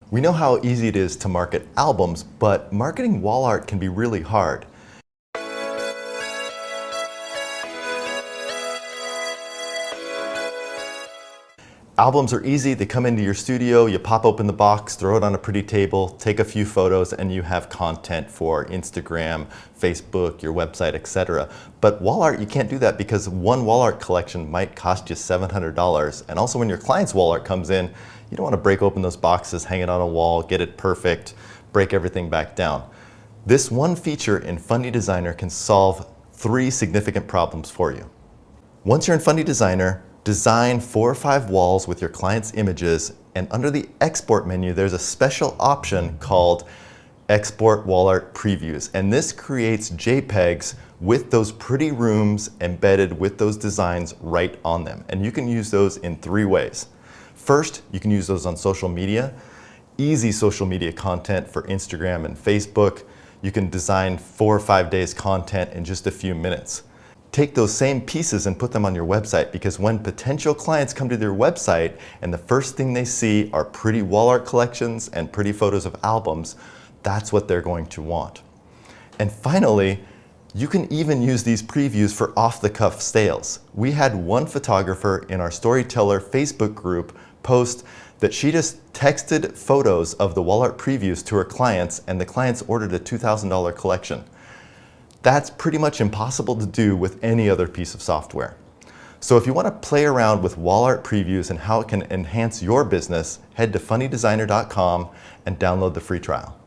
We know how easy it is to market albums, but marketing wall art can be really hard. Albums are easy. They come into your studio, you pop open the box, throw it on a pretty table, take a few photos, and you have content for Instagram, Facebook, your website, etc. But wall art, you can't do that because one wall art collection might cost you $700. And also when your client's wall art comes in, you don't want to break open those boxes, hang it on a wall, get it perfect, break everything back down. This one feature in Fundy Designer can solve 3 significant problems for you. Once you're in Fundy Designer, design 4 or 5 walls with your client's images, and under the export menu there's a special option called export wall art previews, and this creates JPEGs with those pretty rooms embedded with those designs right on them, and you can use those in 3 ways. First, you can use those on social media, easy social media content for Instagram and Facebook. You can design 4 or 5 days content in just a few minutes. Take those same pieces and put them on your website, because when potential clients come to their website and the first thing they see are pretty wall art collections and pretty photos of albums, that's what they're going to want. And finally, you can even use these previews for off-the-cuff sales. We had one photographer in our Storyteller Facebook group post that she just texted photos of the wall art previews to her clients, and the clients ordered a $2,000 collection. That's pretty much impossible to do with any other piece of software. So if you want to play around with wall art previews and how it can enhance your business, head to fundydesigner.com and download the free trial.